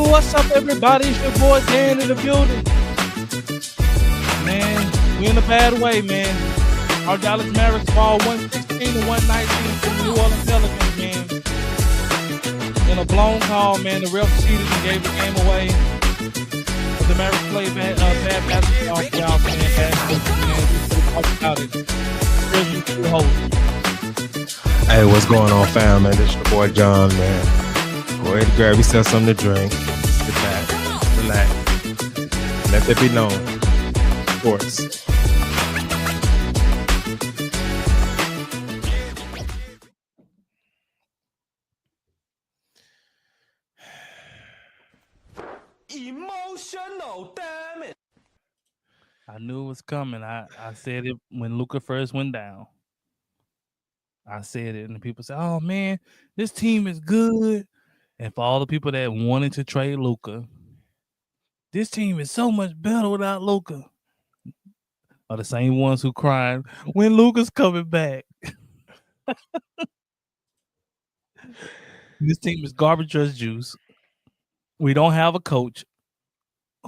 What's up, everybody? It's your boy Dan in the building. Man, we in a bad way, man. Our Dallas Mavericks fall 116-119 to the New Orleans Pelicans, man. In a blown call, man, the ref cheated and gave the game away. But the Mavericks played bad basketball throughout, man. We talked about it. Hey, what's going on, fam, man? This is your boy John, man. Go ahead and grab yourself something to drink. Sit back, relax. Let that be known. Sports. Emotional, damn it. I knew it was coming. I said it when Luka first went down. I said it, and people say, "Oh man, this team is good." And for all the people that wanted to trade Luka, this team is so much better without Luka. Are the same ones who cried when Luka's coming back. This team is garbage juice. We don't have a coach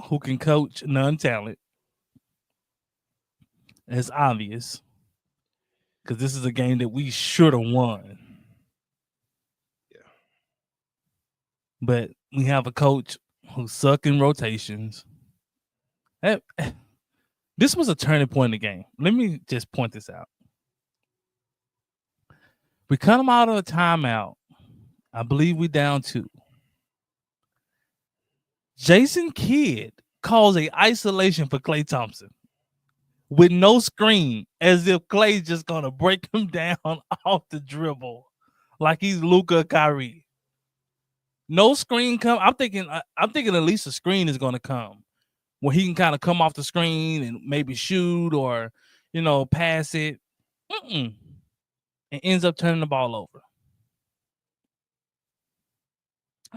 who can coach non-talent. It's obvious. Because this is a game that we should have won. Yeah. But we have a coach who's sucking rotations. This was a turning point in the game. Let me just point this out. We come out of a timeout. I believe we down 2. Jason Kidd calls a isolation for Klay Thompson with no screen, as if Klay's just gonna break him down off the dribble, like he's Luka Kyrie. No screen come. I'm thinking at least a screen is gonna come, where he can kind of come off the screen and maybe shoot or, pass it. And ends up turning the ball over.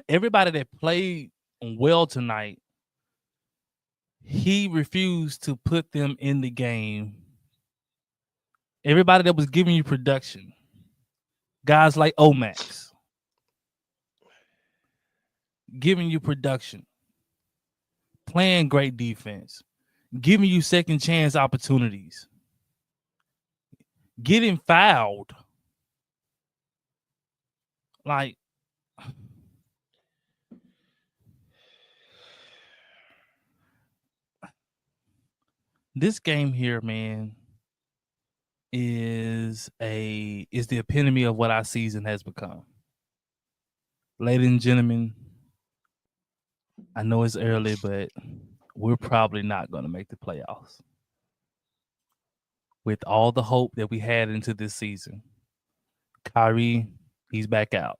Everybody that played well tonight, he refused to put them in the game. Everybody that was giving you production, guys like Omax, giving you production, playing great defense, giving you second chance opportunities, getting fouled. Like, this game here, man, is the epitome of what our season has become. Ladies and gentlemen, I know it's early, but we're probably not going to make the playoffs. With all the hope that we had into this season, Kyrie, he's back out.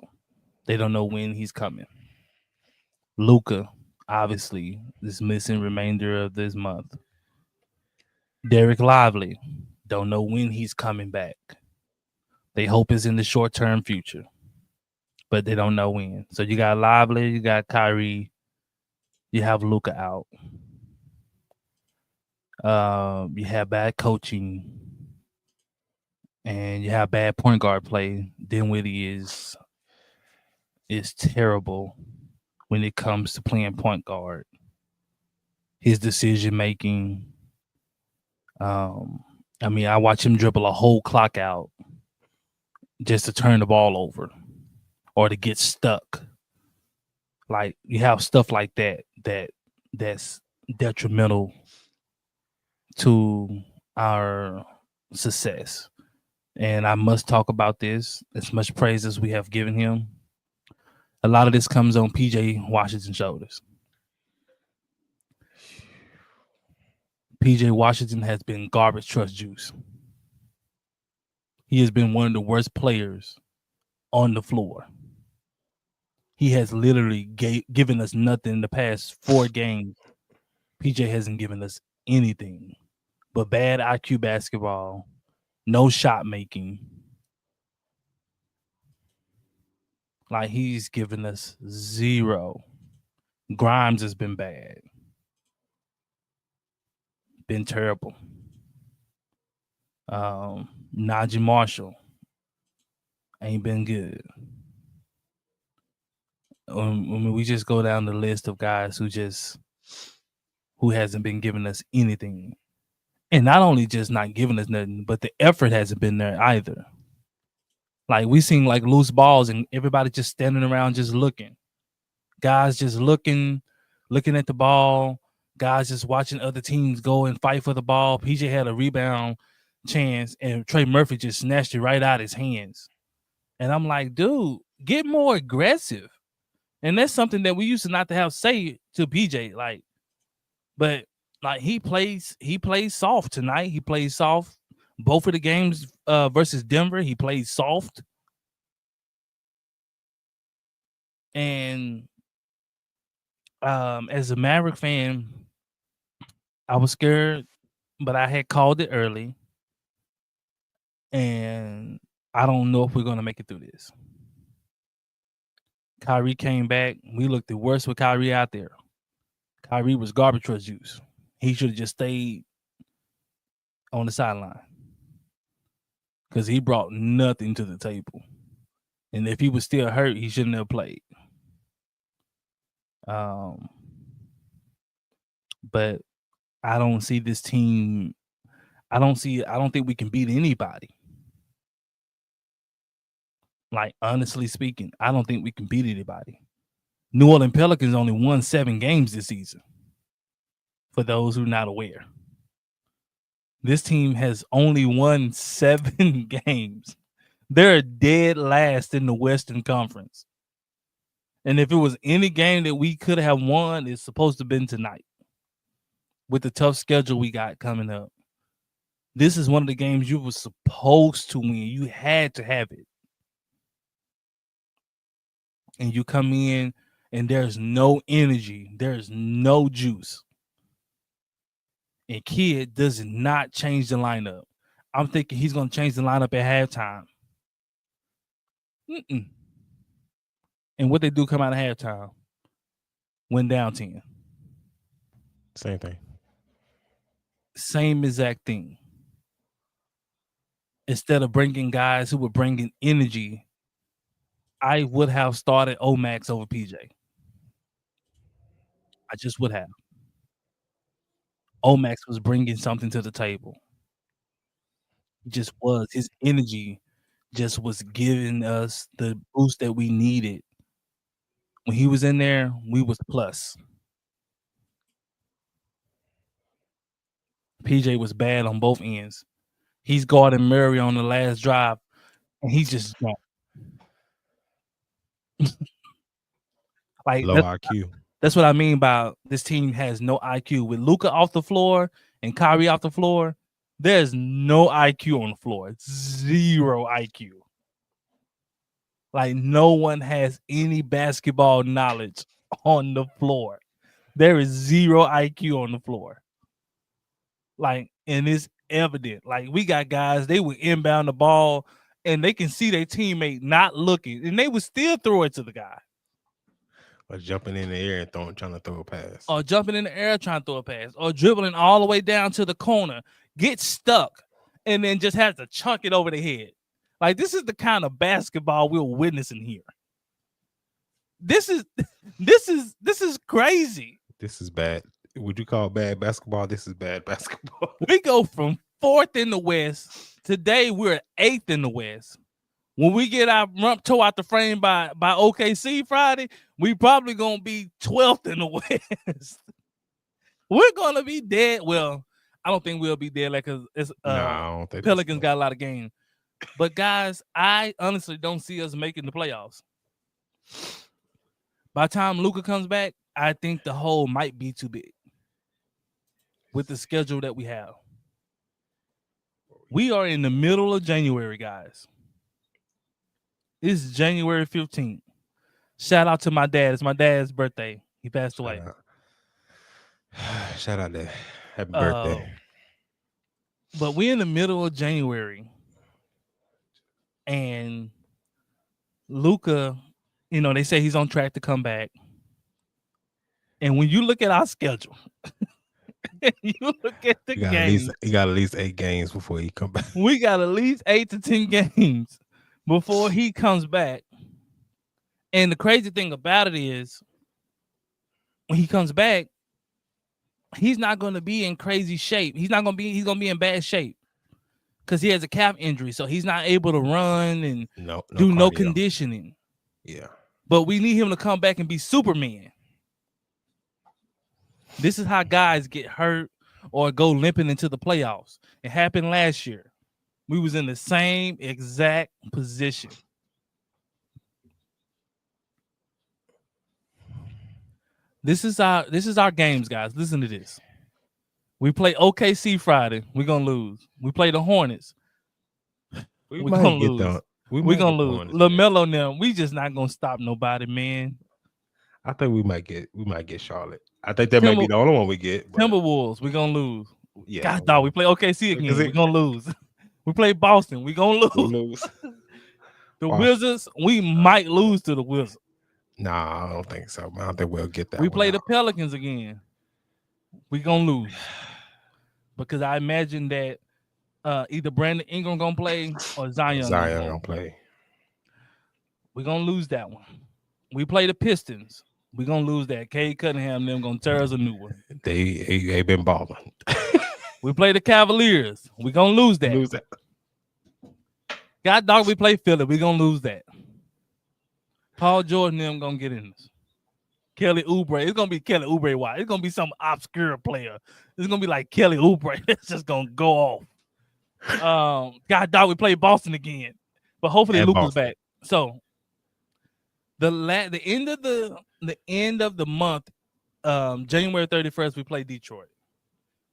They don't know when he's coming. Luka, obviously, is missing remainder of this month. Derek Lively, don't know when he's coming back. They hope it's in the short-term future, but they don't know when. So you got Lively, you got Kyrie, you have Luka out. You have bad coaching, and you have bad point guard play. Dinwiddie is terrible when it comes to playing point guard. His decision making. I watch him dribble a whole clock out just to turn the ball over or to get stuck. Like, you have stuff like that's detrimental to our success. And I must talk about this. As much praise as we have given him, a lot of this comes on PJ Washington's shoulders. PJ Washington has been garbage trust juice. He has been one of the worst players on the floor. He has literally given us nothing in the past 4 games. PJ hasn't given us anything. but bad IQ basketball, no shot making. Like he's given us zero. Grimes has been bad, been terrible. Najee Marshall ain't been good. We just go down the list of guys who hasn't been giving us anything, and not only just not giving us nothing, but the effort hasn't been there either. Like we seen like loose balls and everybody just standing around just looking. Guys just looking at the ball. Guys just watching other teams go and fight for the ball. PJ had a rebound chance and Trey Murphy just snatched it right out of his hands. And I'm like, dude, get more aggressive. And that's something that we used to not to have say to PJ. Like, but like he plays soft tonight. He plays soft. Both of the games versus Denver, he played soft. And as a Maverick fan, I was scared, but I had called it early. And I don't know if we're going to make it through this. Kyrie came back. We looked the worst with Kyrie out there. Kyrie was garbage truck juice. He should have just stayed on the sideline because he brought nothing to the table. And if he was still hurt, he shouldn't have played. But I don't see this team. I don't think we can beat anybody. Like, honestly speaking, I don't think we can beat anybody. New Orleans Pelicans only won 7 games this season. For those who are not aware, this team has only won 7 games. They're dead last in the Western Conference. And if it was any game that we could have won, it's supposed to have been tonight. With the tough schedule we got coming up. This is one of the games you were supposed to win. You had to have it. And you come in and there's no energy. There's no juice. And Kid does not change the lineup. I'm thinking he's going to change the lineup at halftime. And what they do come out of halftime? Win down 10. Same thing. Same exact thing. Instead of bringing guys who were bringing energy, I would have started Omax over PJ. I just would have. Omax was bringing something to the table. He just was. His energy just was giving us the boost that we needed. When he was in there, we was plus. PJ was bad on both ends. He's guarding Murray on the last drive, and he's just like low IQ. That's what I mean by this team has no IQ. With Luka off the floor and Kyrie off the floor, there's no IQ on the floor. It's 0 IQ. Like no one has any basketball knowledge on the floor. There is 0 IQ on the floor. Like, and it's evident. Like we got guys, they would inbound the ball and they can see their teammate not looking, and they would still throw it to the guy. Or jumping in the air and trying to throw a pass. Or jumping in the air trying to throw a pass. Or dribbling all the way down to the corner, get stuck, and then just has to chunk it over the head. Like, this is the kind of basketball we're witnessing here. This is crazy. This is bad. Would you call it bad basketball? This is bad basketball. We go from 4th in the West. Today we're 8th in the West. When we get our rump toe out the frame by OKC Friday, we probably gonna be 12th in the West. We're gonna be dead. Well, I don't think we'll be dead like it's I don't think Pelicans got a lot of games. But guys, I honestly don't see us making the playoffs. By the time Luka comes back, I think the hole might be too big with the schedule that we have. We are in the middle of January, guys. It's January 15th. Shout out to my dad. It's my dad's birthday. He passed away. Shout out there. Happy birthday. But we're in the middle of January, and Luka, they say he's on track to come back. And when you look at our schedule, you look at the games. He got at least 8 games before he come back. We got at least 8 to 10 games before he comes back. And the crazy thing about it is, when he comes back, he's not going to be in crazy shape. He's going to be in bad shape because he has a calf injury. So he's not able to run and do no conditioning. Yeah. But we need him to come back and be Superman. This is how guys get hurt or go limping into the playoffs. It happened last year. We was in the same exact position. This is our games, guys. Listen to this. We play OKC Friday. We're gonna lose. We play the Hornets. We're gonna lose. We're gonna lose. LaMelo now. We just not gonna stop nobody, man. I think we might get Charlotte. I think that might be the only one we get. Timberwolves. We're gonna lose. Yeah. God, dog. We play OKC again. We're gonna lose. We play Boston. We're gonna lose. The Wizards. We might lose to the Wizards. Nah, I don't think so. I don't think we'll get that. We play the Pelicans again. We're gonna lose because I imagine that either Brandon Ingram gonna play or Zion gonna play. We're gonna lose that one. We play the Pistons. We're gonna lose that. Cade Cunningham them gonna tear us a new one. They been balling. We play the Cavaliers. We're gonna lose that. God dog, we play Philly. We're gonna lose that. Paul George and them gonna get in this. Kelly Oubre. It's gonna be Kelly Oubre. Why? It's gonna be some obscure player. It's gonna be like Kelly Oubre. It's just gonna go off. God dog, we play Boston again. But hopefully Luka's back. So the end of the month, January 31st, we play Detroit.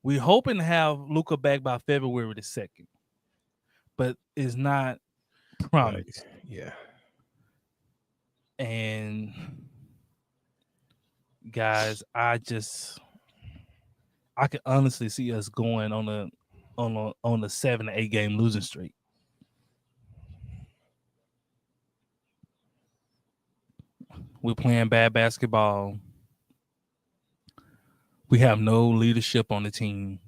We're hoping to have Luka back by February the 2nd. But it's not promised. Yeah. And guys, I can honestly see us going on a 7 to 8 game losing streak. We're playing bad basketball. We have no leadership on the team.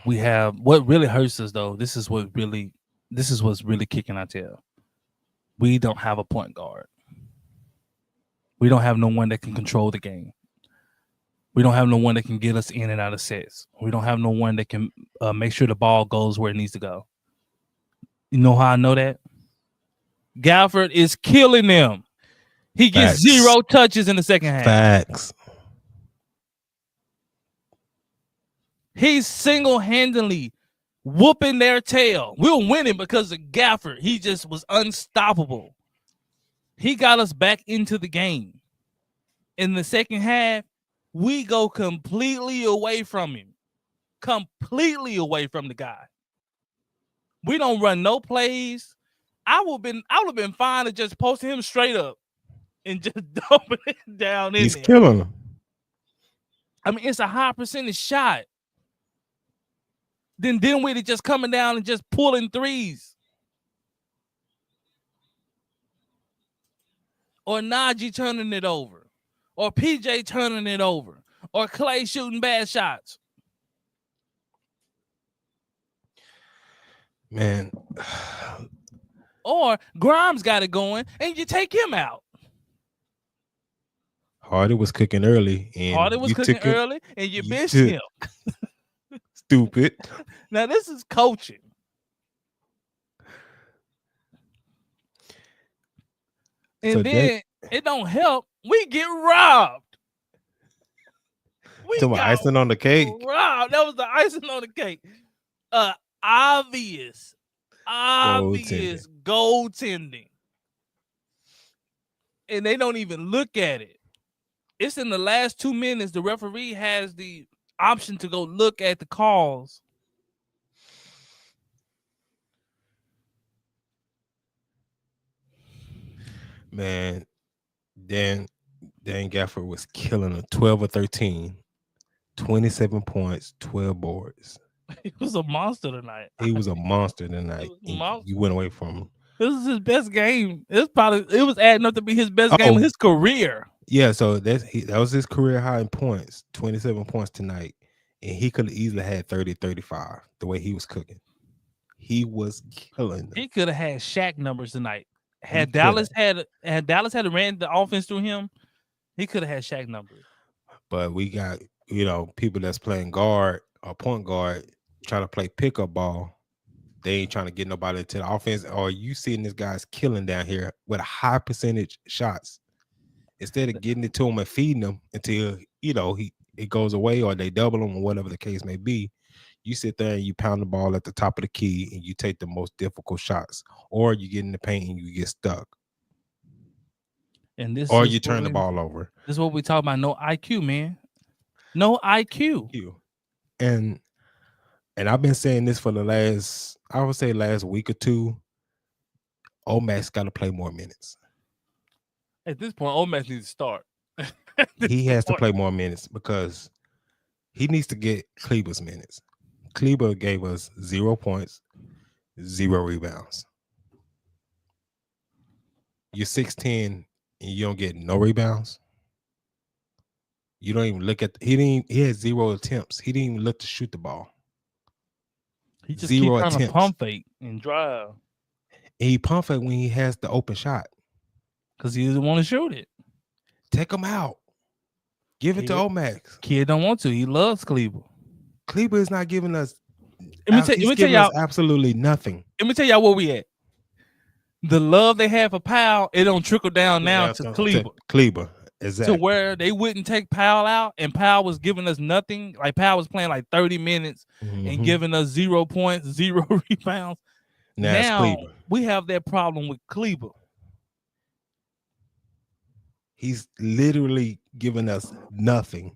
We have what really hurts us though. This is what's really kicking our tail. We don't have a point guard. We don't have no one that can control the game. We don't have no one that can get us in and out of sets. We don't have no one that can make sure the ball goes where it needs to go. You know how I know that? Gafford is killing them. He gets 0 touches in the second half. Facts. He's single-handedly whooping their tail. We're winning because of Gafford. He just was unstoppable. He got us back into the game. In the second half, we go completely away from him. Completely away from the guy. We don't run no plays. I would have been fine to just post him straight up and just dump it down in there. He's killing him. I mean, it's a high percentage shot. Then Dinwiddie just coming down and just pulling threes. Or Najee turning it over. Or PJ turning it over. Or Clay shooting bad shots. Man. Or Grimes got it going and you take him out. Hardy was cooking early. And you missed him. Stupid. Now, this is coaching. And so then it don't help. We get robbed. Some icing on the cake. Robbed. That was the icing on the cake. Obvious goaltending. And they don't even look at it. It's in the last 2 minutes. The referee has the option to go look at the calls. Man, Dan Gafford was killing a 12 or 13 27 points, 12 boards. He was a monster tonight. He was a monster tonight. You went away from him. This is his best game. It was adding up to be his best game of his career. Yeah, so that was his career high in points, 27 points tonight. And he could have easily had 30, 35 the way he was cooking. He was killing them. He could have had Shaq numbers tonight. Had Dallas had ran the offense through him, he could have had Shaq numbers. But we got, people that's playing guard or point guard trying to play pickup ball. They ain't trying to get nobody to the offense. Or you seeing this guy's killing down here with a high percentage shots. Instead of getting it to him and feeding them until, it goes away or they double them or whatever the case may be, you sit there and you pound the ball at the top of the key and you take the most difficult shots. Or you get in the paint and you get stuck. And or you turn the ball over. This is what we talk about. No IQ, man. No IQ. And I've been saying this for the last week or two. Omax got to play more minutes. At this point, Omax needs to start. He has to play more minutes because he needs to get Kleber's minutes. Kleber gave us 0 points, 0 rebounds. You're 6'10" and you don't get no rebounds. You don't even look at he had 0 attempts. He didn't even look to shoot the ball. He just keeps trying to pump fake and drive. And he pump fake when he has the open shot. Because he doesn't want to shoot it. Take him out. Give it to Omax. Kid don't want to. He loves Kleber. Kleber is not giving us. Let me tell y'all absolutely nothing. Let me tell y'all where we at. The love they have for Powell, it don't trickle down now to Kleber. Kleber, exactly. To where they wouldn't take Powell out, and Powell was giving us nothing. Like Powell was playing like 30 minutes and giving us 0 points, 0 rebounds. Now we have that problem with Kleber. He's literally giving us nothing.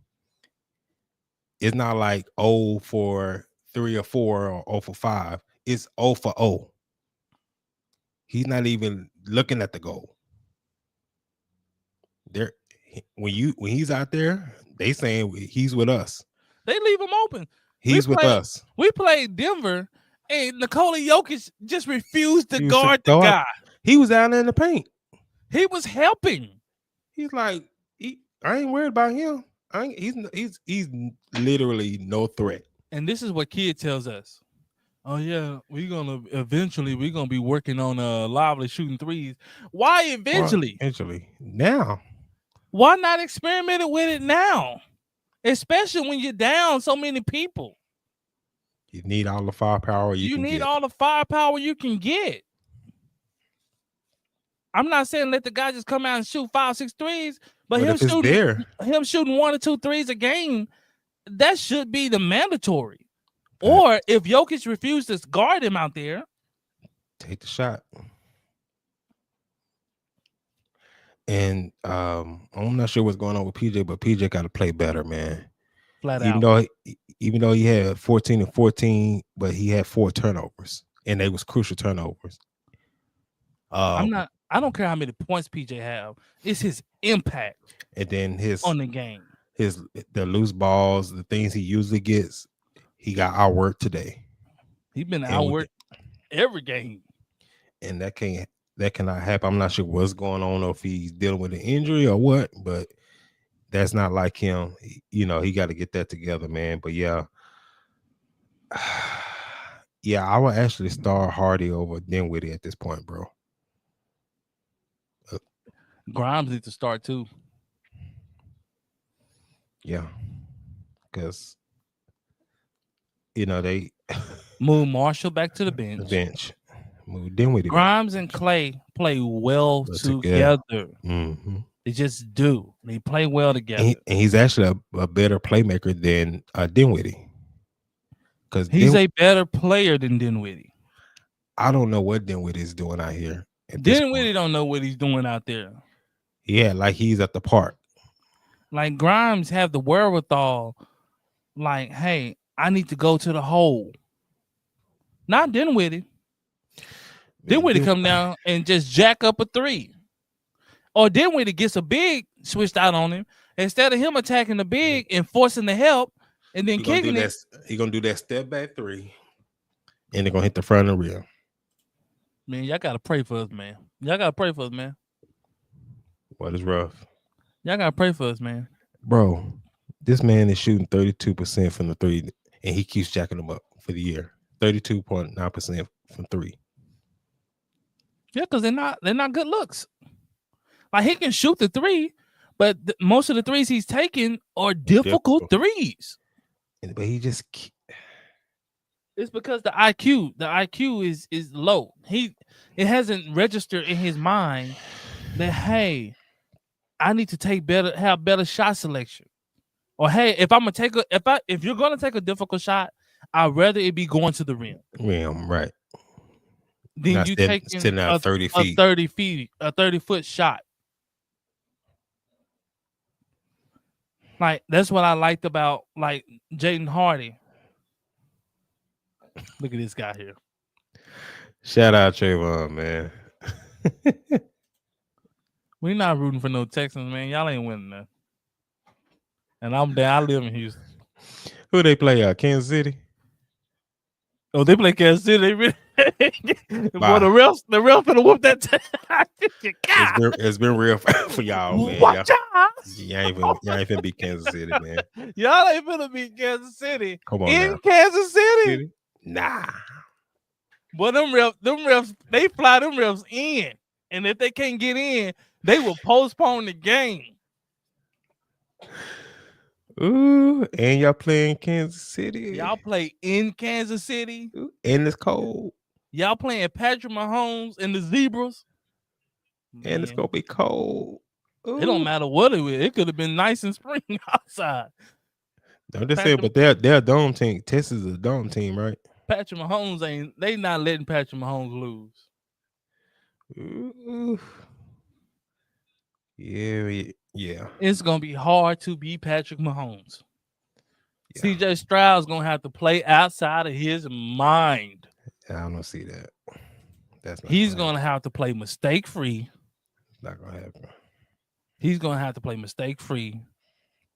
It's not like 0 for 3 or 4 or 0 for 5. It's 0 for 0. He's not even looking at the goal. There, when he's out there, they saying he's with us. They leave him open. He's with us. We played Denver, and Nikola Jokic just refused to guard the guy. He was out in the paint. He was helping. He's like, I ain't worried about him. He's literally no threat. And this is what Kid tells us. Oh yeah, we're gonna be working on lively shooting threes. Why eventually? Eventually. Now. Why not experiment with it now? Especially when you're down so many people. You need all the firepower you can get. All the firepower you can get. I'm not saying let the guy just come out and shoot 5, 6 threes, but him shooting 1 or 2 threes a game, that should be the mandatory. Or if Jokic refuses to guard him out there, take the shot. And I'm not sure what's going on with PJ, but PJ got to play better, man. Even though he had 14 and 14, but he had 4 turnovers, and they was crucial turnovers. I don't care how many points PJ have. It's his impact. And then on the game. The loose balls, the things he usually gets, he got outworked today. He's been outworked every game. And that cannot happen. I'm not sure what's going on or if he's dealing with an injury or what, but that's not like him. He got to get that together, man. But yeah, I would actually start Hardy over Dinwiddie at this point, bro. Grimes needs to start too. Yeah, because they move Marshall back to the bench. Move Dinwiddie. Grimes and Clay play well together. Mm-hmm. They just do. They play well together. And he's actually a better playmaker than Dinwiddie. Because he's a better player than Dinwiddie. I don't know what Dinwiddie is doing out here. Dinwiddie don't know what he's doing out there. Yeah, like he's at the park. Like Grimes have the wherewithal. Like, hey, I need to go to the hole. Not Dinwiddie. Dinwiddie come down and just jack up a 3. Or Dinwiddie gets a big switched out on him. Instead of him attacking the big and forcing the help, And then He gonna do kicking that. it, He gonna do that step back three, and they're gonna hit the front of the rim. man, y'all gotta pray for us, man. Y'all gotta pray for us, man. What is rough, Y'all gotta pray for us, man. bro? This man is shooting 32% from the three, and he keeps jacking them up for the year. 32.9% from three. Yeah, because they're not good looks. Like he can shoot the three, but most of the threes he's taking are difficult threes. But he just It's because the IQ is low. It hasn't registered in his mind that hey, I need to have better shot selection. Or hey, if you're gonna take a difficult shot, I'd rather it be going to the rim. rim, right? Then Not you taking out 30 feet. A 30-foot shot. Like that's what I liked about like Jaden Hardy. Look at this guy here. Shout out Trayvon, man. We're not rooting for no Texans, man. Y'all ain't winning that. And I'm there. I live in Houston. Who they play? Kansas City. Oh, they play Kansas City. They really boy, the refs finna whoop that. It's been real for y'all, man. Watch out. Y'all ain't finna beat Kansas City, man. Y'all ain't finna beat Kansas City. Come on in now. Kansas City. Nah. But them refs, they fly them refs in. And if they can't get in, they will postpone the game. Ooh, and y'all playing Kansas City. Y'all play in Kansas City. Ooh, and it's cold. Y'all playing Patrick Mahomes and the Zebras. Man. And it's gonna be cold. Ooh. It don't matter what it is. It could have been nice and spring outside. I'm just saying, but they're a dome team. Texas is a dome team, right? Patrick Mahomes they not letting Patrick Mahomes lose. Ooh. Yeah. It's gonna be hard to beat Patrick Mahomes. Yeah. CJ Stroud's gonna have to play outside of his mind. I don't see that. That's not He's gonna have to play mistake free. Not gonna happen. He's gonna have to play mistake free.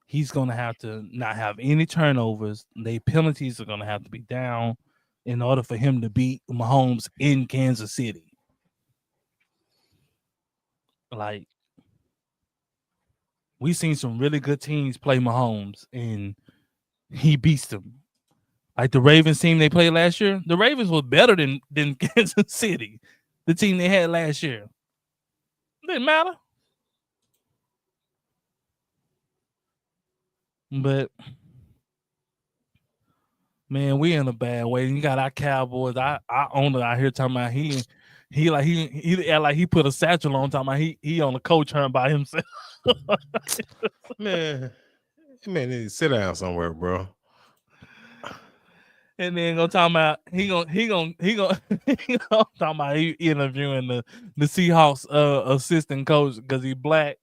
He's gonna have to not have any turnovers. The penalties are gonna have to be down in order for him to beat Mahomes in Kansas City. Like, we've seen some really good teams play Mahomes, and he beats them. Like the Ravens team they played last year, the Ravens were better than Kansas City, the team they had last year. Didn't matter. But man, we in a bad way. You got our Cowboys. Our owner out here talking about he act like he put a satchel on, talking about he on a coach hunt by himself. Man, need to sit down somewhere, bro. And then gonna talk about he gonna talk about he interviewing the Seahawks assistant coach because he black.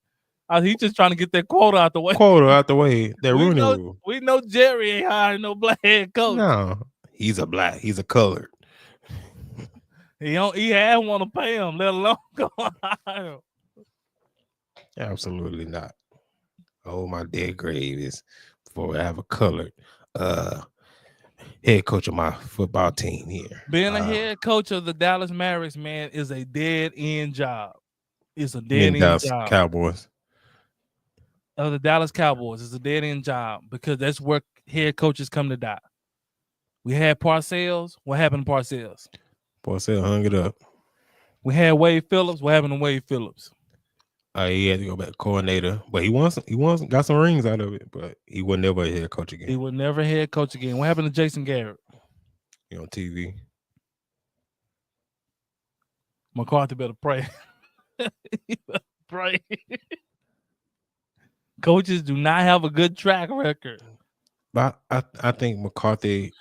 He just trying to get that quota out the way. That Rooney rule. We know Jerry ain't hiring no black head coach. No, he's a black. He's a colored. He had want to pay him, let alone go hire him. Absolutely not. Oh, my dead grave is before I have a colored head coach of my football team here. Being a head coach of the Dallas Mavericks, man, is a dead end job. It's a dead end job. Cowboys. Of the Dallas Cowboys, it's a dead end job because that's where head coaches come to die. We had Parcells. What happened to Parcells? Parcells hung it up. We had Wade Phillips. What happened to Wade Phillips? He had to go back coordinator, but he got some rings out of it, but he was never a head coach again. He was never head coach again. What happened to Jason Garrett? He on TV. McCarthy better pray. Pray. Coaches do not have a good track record. But I think McCarthy,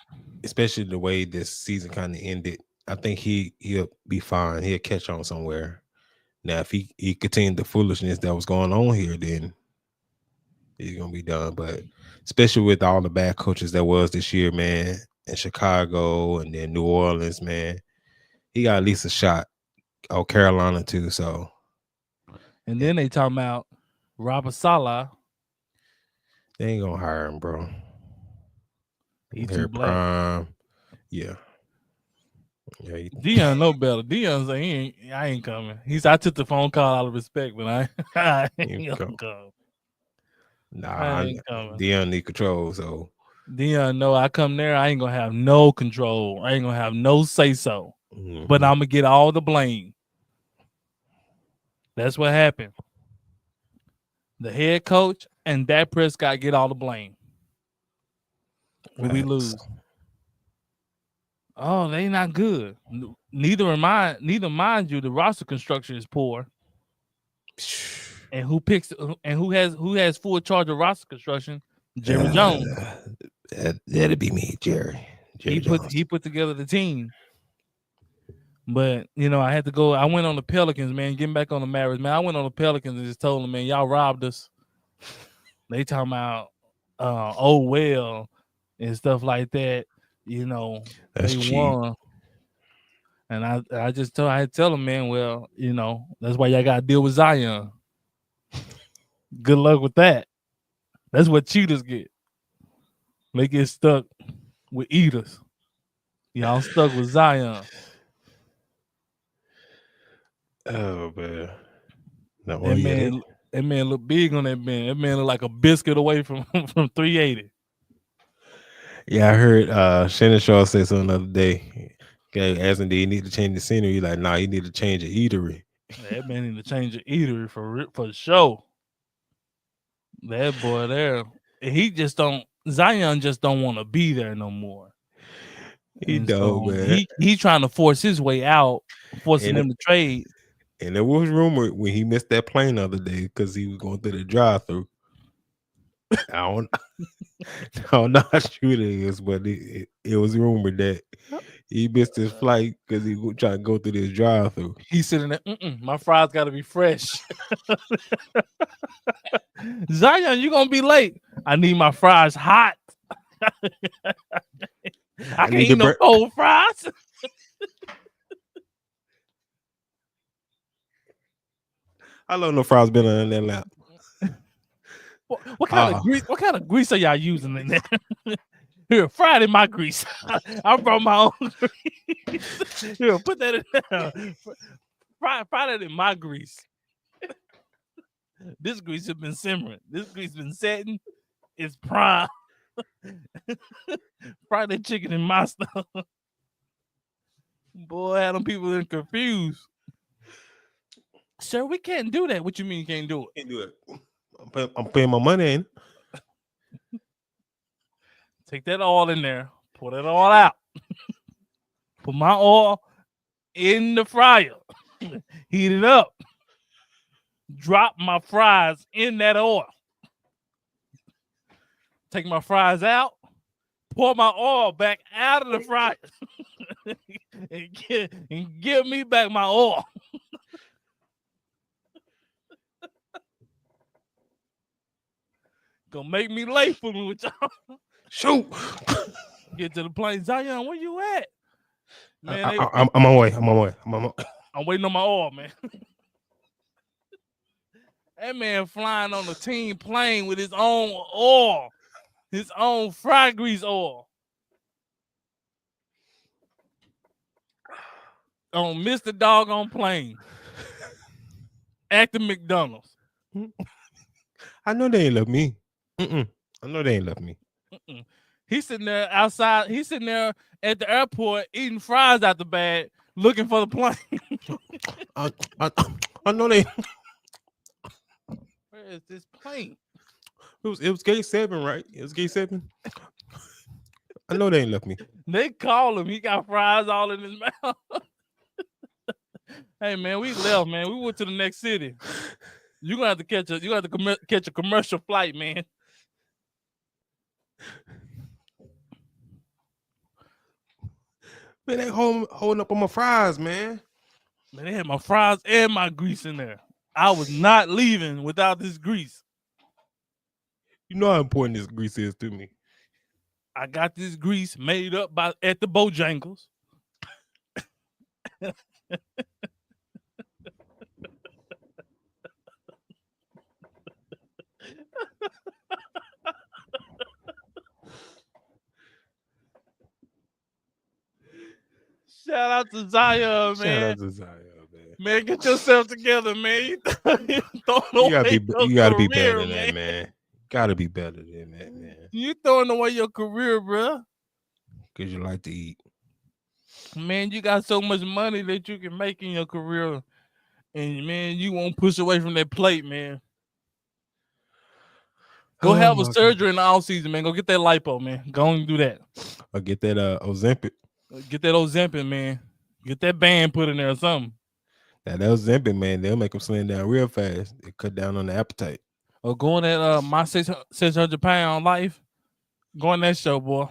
especially the way this season kind of ended, I think he'll be fine. He'll catch on somewhere. Now, if he continued the foolishness that was going on here, then he's gonna be done. But especially with all the bad coaches that was this year, man, in Chicago and then New Orleans, man, he got at least a shot. Oh, Carolina too. So, and then they talking about Robert Saleh. They ain't gonna hire him, bro. He too Hair black. prime. Yeah. Yeah. Dion know better. Dion say I ain't coming. He said I took the phone call out of respect, but I ain't gonna come. I Nah, ain't coming. Dion need control. So Dion know I come there, I ain't gonna have no control. I ain't gonna have no say so. But I'm gonna get all the blame. That's what happened. The head coach and Dak Prescott get all the blame when we lose. Oh, they not good. Neither mind you, the roster construction is poor. And who has full charge of roster construction? Jerry Jones. That'd be me, Jerry. He put together the team. But I had to go. I went on the Pelicans, man. Getting back on the Mavericks, man. I went on the Pelicans and just told them, man, y'all robbed us. They talking about oh well and stuff like that. That's they cheap. won. And I had to tell them, man, well, that's why y'all gotta deal with Zion. Good luck with that. That's what cheaters get. They get stuck with eaters. Y'all stuck with Zion. Oh man. No, that man look big on that man. That man look like a biscuit away from 380. Yeah, I heard Shannon Shaw say something the other day. Okay, asking, do you need to change the scenery? Like, nah, you need to change the eatery. That man need to change the eatery for sure. That boy there, Zion just don't want to be there no more. He don't, man. He trying to force his way out, forcing them to trade. And there was rumor when he missed that plane the other day because he was going through the drive-through. I don't know how true it is, but it was rumored that he missed his flight because he was trying to go through this drive-through. He's sitting there, my fries got to be fresh. Zion, you gonna be late. I need my fries hot. I can't eat no cold fries. How long the fries been on that lap? What kind of grease? What kind of grease are y'all using in there? Here, fry it in my grease. I brought my own grease. Here, put that in there. Fry that in my grease. This grease has been simmering. This grease been setting. It's prime. Fry that chicken in my stuff. Boy, had them people in confused. Sir, we can't do that. What you mean you can't do it? Can't do it. I'm paying my money in. Take that oil in there. Pour that all out. Put my oil in the fryer. Heat it up. Drop my fries in that oil. Take my fries out. Pour my oil back out of the fryer. and give me back my oil. Gonna make me late for me with y'all. Shoot. Get to the plane. Zion, where you at? Man, I'm on my way. I'm waiting on my oil, man. That man flying on the team plane with his own oil. His own fry grease oil. On Mr. Doggone plane. At the McDonald's. I know they ain't love me. I know they ain't love me. He's sitting there outside. He's sitting there at the airport eating fries out the bag, looking for the plane. I know they. Where is this plane? It was gate 7, right? It was gate 7. I know they ain't left me. They call him. He got fries all in his mouth. Hey man, we left, man. We went to the next city. You gonna have to catch a commercial flight, man. Man, they holding up on my fries, man. Man, they had my fries and my grease in there. I was not leaving without this grease. You know how important this grease is to me. I got this grease made up at the Bojangles. Shout out to Zion, Shout man. out to Zion, man. Man, get yourself together, man. You throwing You gotta away be your you gotta be better career, than that, man. man. Gotta be better than that, man. You throwing away your career, bro. Cause you like to eat. Man, you got so much money that you can make in your career, and man, you won't push away from that plate, man. Go Oh have a my surgery in the goodness. off season, man. Go get that lipo, man. Go and do that. Or get that Ozempic. Get that Ozempic, man. Get that band put in there or something. Now that Ozempic, man, they'll make them slim down real fast. It cut down on the appetite. Or going at my 600-pound life. Go on that show, boy.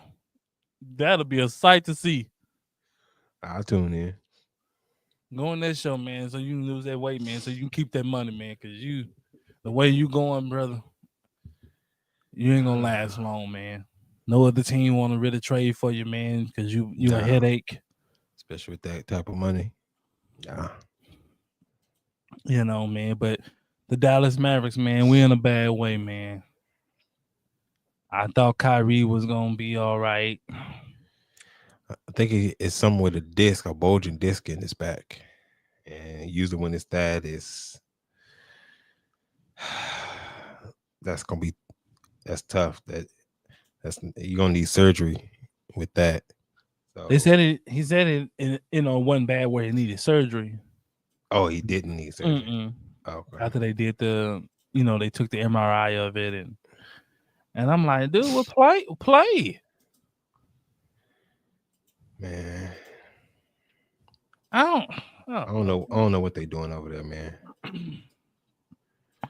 That'll be a sight to see. I'll tune in. Go on that show, man, so you can lose that weight, man, so you can keep that money, man, because the way you going, brother, you ain't gonna last long, man. No other team want to really trade for you, man, because you a headache. Especially with that type of money. Yeah. You know, man, but the Dallas Mavericks, man, we in a bad way, man. I thought Kyrie was gonna be all right. I think it's something with a bulging disc in his back. And usually when it's that, that's tough. That's you're gonna need surgery with that. So, He said it in one bad where he needed surgery. Oh, he didn't need surgery. Okay. After they did they took the MRI of it, and I'm like, dude, we'll play. Man, I don't know what they're doing over there, man.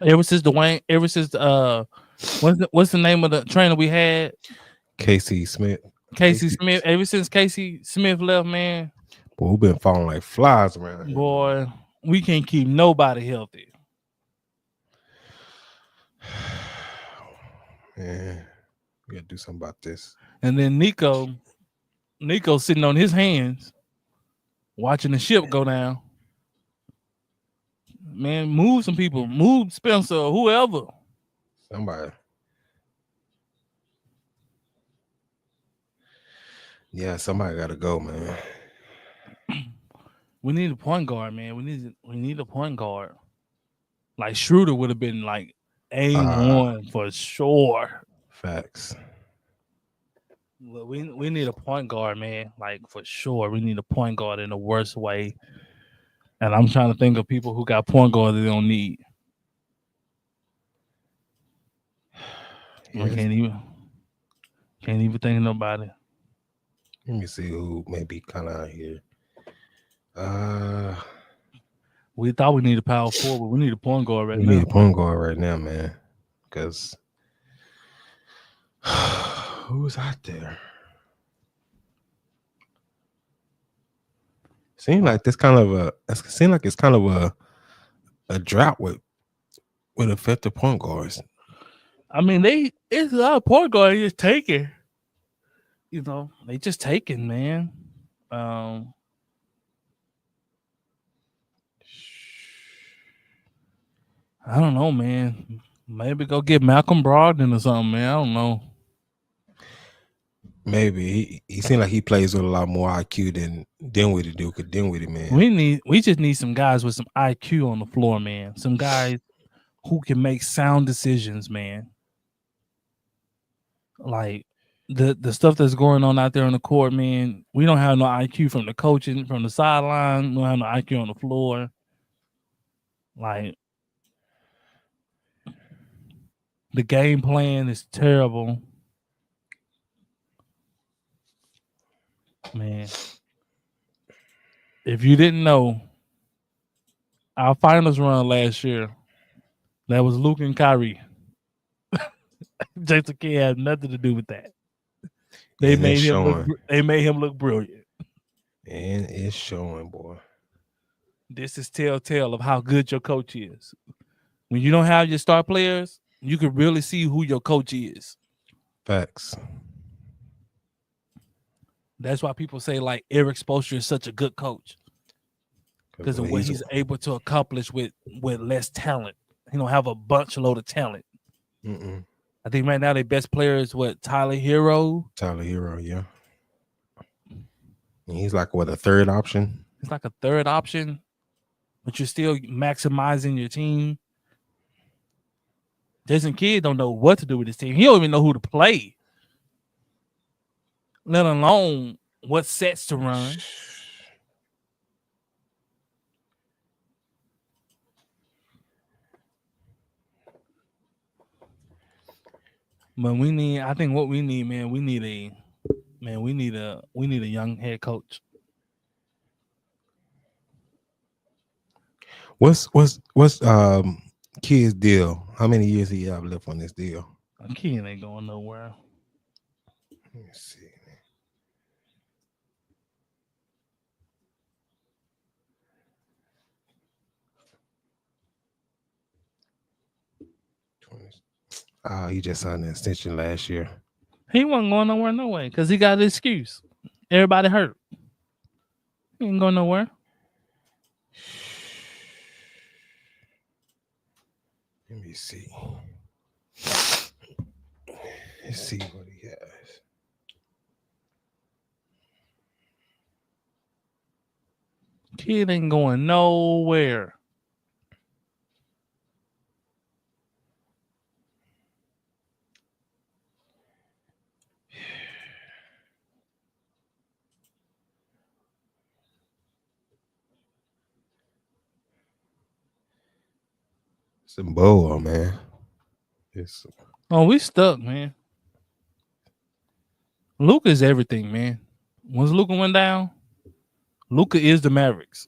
Ever since what's the name of the trainer we had? Casey Smith. Ever since Casey Smith left, man. Boy, we've been falling like flies around here. Boy, we can't keep nobody healthy. Man, we gotta do something about this. And then Nico sitting on his hands, watching the ship go down. Man, move some people. Move Spencer or whoever. Somebody. Yeah, somebody gotta go, man. We need a point guard, man. We need a point guard. Like Schroeder would have been like A1 for sure. Facts. We need a point guard, man. Like for sure, we need a point guard in the worst way. And I'm trying to think of people who got point guard they don't need. Yes. I can't even think of nobody. Let me see who may be kind of out here. We thought we needed a power forward, but we need a point guard right now. We need a point guard right now, man. Because who's out there? Seems like it's kind of a drought with effective point guards. I mean, it's a lot of point guards just taking. You know, they just taking, man. I don't know, man. Maybe go get Malcolm Brogdon or something, man. I don't know. Maybe he seemed like he plays with a lot more IQ than Dinwiddie do. Could Dinwiddie, man? We just need some guys with some IQ on the floor, man. Some guys who can make sound decisions, man. Like the stuff that's going on out there on the court, man. We don't have no IQ from the coaching, from the sideline. We don't have no IQ on the floor. Like the game plan is terrible. Man, if you didn't know, our finals run last year, that was Luke and Kyrie. Jason Kidd had nothing to do with that. They made him look brilliant. And it's showing, boy. This is telltale of how good your coach is. When you don't have your star players, you can really see who your coach is. Facts. That's why people say like Eric Spoelstra is such a good coach because of what he's able to accomplish with less talent. He don't have a load of talent. I think right now their best player is Tyler Hero. Tyler Hero, yeah. He's like what, a third option? He's like a third option, but you're still maximizing your team. Jason Kidd don't know what to do with his team. He don't even know who to play, let alone what sets to run. But I think what we need, man, we need a young head coach. What's Kid's deal? How many years he have left on this deal? Kid ain't going nowhere. Let me see. He just signed an extension last year. He wasn't going nowhere no way because he got an excuse. Everybody hurt. He ain't going nowhere. Let me see. Let's see what he has. Kid ain't going nowhere. Some boa, man. Oh, we stuck, man. Luka is everything, man. Once Luka went down, Luka is the Mavericks.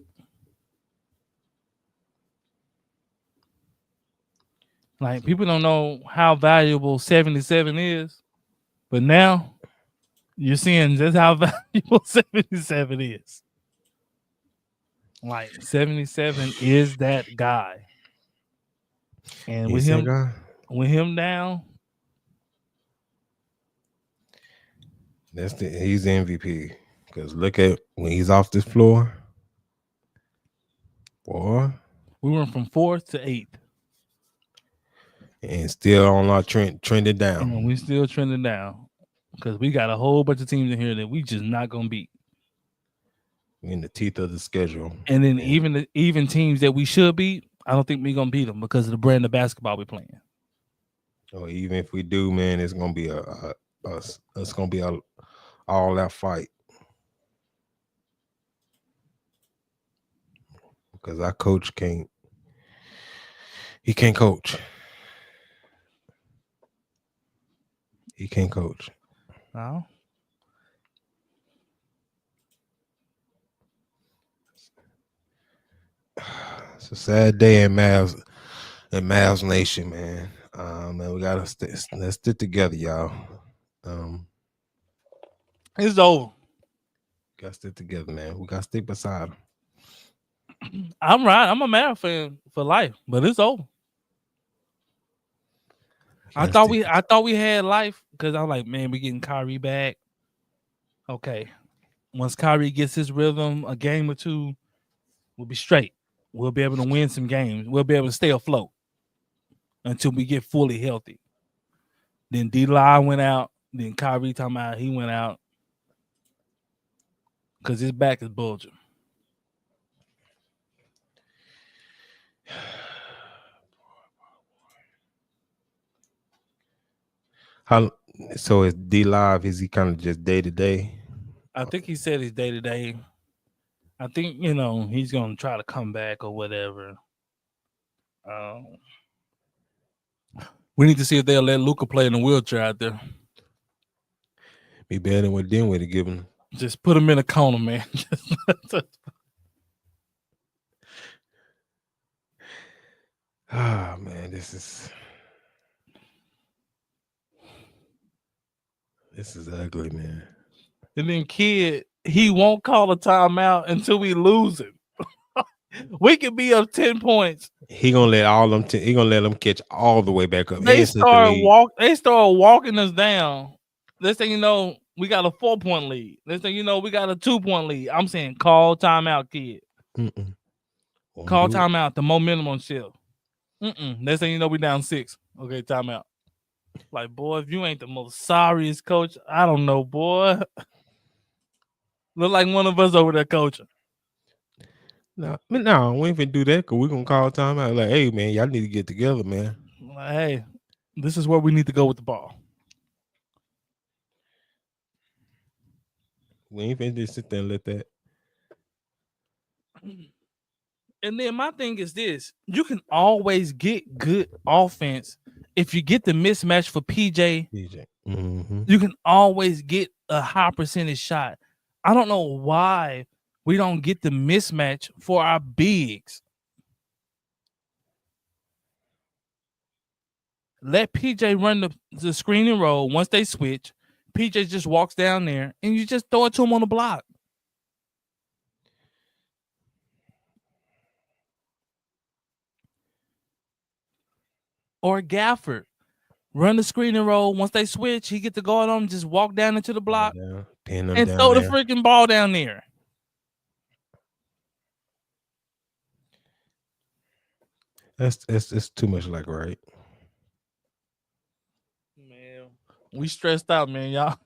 Like, people don't know how valuable 77 is, but now you're seeing just how valuable 77 is. Like, 77 is that guy. And with him down, he's the MVP. Because look at when he's off this floor, boy. We went from 4th to 8th. And still on our trending down. And we still trending down. Because we got a whole bunch of teams in here that we just not going to beat. In the teeth of the schedule. And then even teams that we should beat, I don't think we're going to beat them because of the brand of basketball we're playing. Or even if we do, man, it's going to be it's going to be a all-out fight. Because our coach he can't coach. He can't coach. No. It's a sad day in Mavs Nation, man. Man, we gotta let's stick together, y'all. It's over. Gotta stick together, man. We gotta stick beside them. I'm right. I'm a Mavs fan for life, but it's over. I thought we had life because I was like, man, we getting Kyrie back. Okay. Once Kyrie gets his rhythm, a game or two, we'll be straight. We'll be able to win some games. We'll be able to stay afloat until we get fully healthy. Then D-Lie went out. Then Kyrie talking about he went out because his back is bulging. So is D-Live, is he kind of just day-to-day? I think he said he's day-to-day. I think, he's going to try to come back or whatever. We need to see if they'll let Luka play in a wheelchair out there. Be better than what Dinwiddie giving. Just put him in a corner, man. Man, this is ugly, man. And then Kid, he won't call a timeout until we lose him. We could be up 10 points. He gonna let he gonna let them catch all the way back up. They start walking us down. Next thing you know, we got a 4-point lead. Next thing you know, we got a 2-point lead. I'm saying call timeout, Kid. Call timeout. The momentum on shift. Next thing you know, we down 6. Okay, timeout. Like, boy, if you ain't the most sorriest coach, I don't know, boy. Look like one of us over there coaching. No, we ain't finna do that because we're gonna call time out. Like, hey man, y'all need to get together, man. Like, hey, this is where we need to go with the ball. We ain't finna just sit there and let that. And then my thing is this: you can always get good offense if you get the mismatch for PJ. DJ. Mm-hmm. You can always get a high percentage shot. I don't know why we don't get the mismatch for our bigs. Let PJ run the screen and roll. Once they switch, PJ just walks down there and you just throw it to him on the block. Or Gafford. Run the screen and roll. Once they switch, he get to guard on him, just walk down into the block Pin them and down throw there. the freaking ball down there. That's too much like right. Man, we stressed out, man, y'all.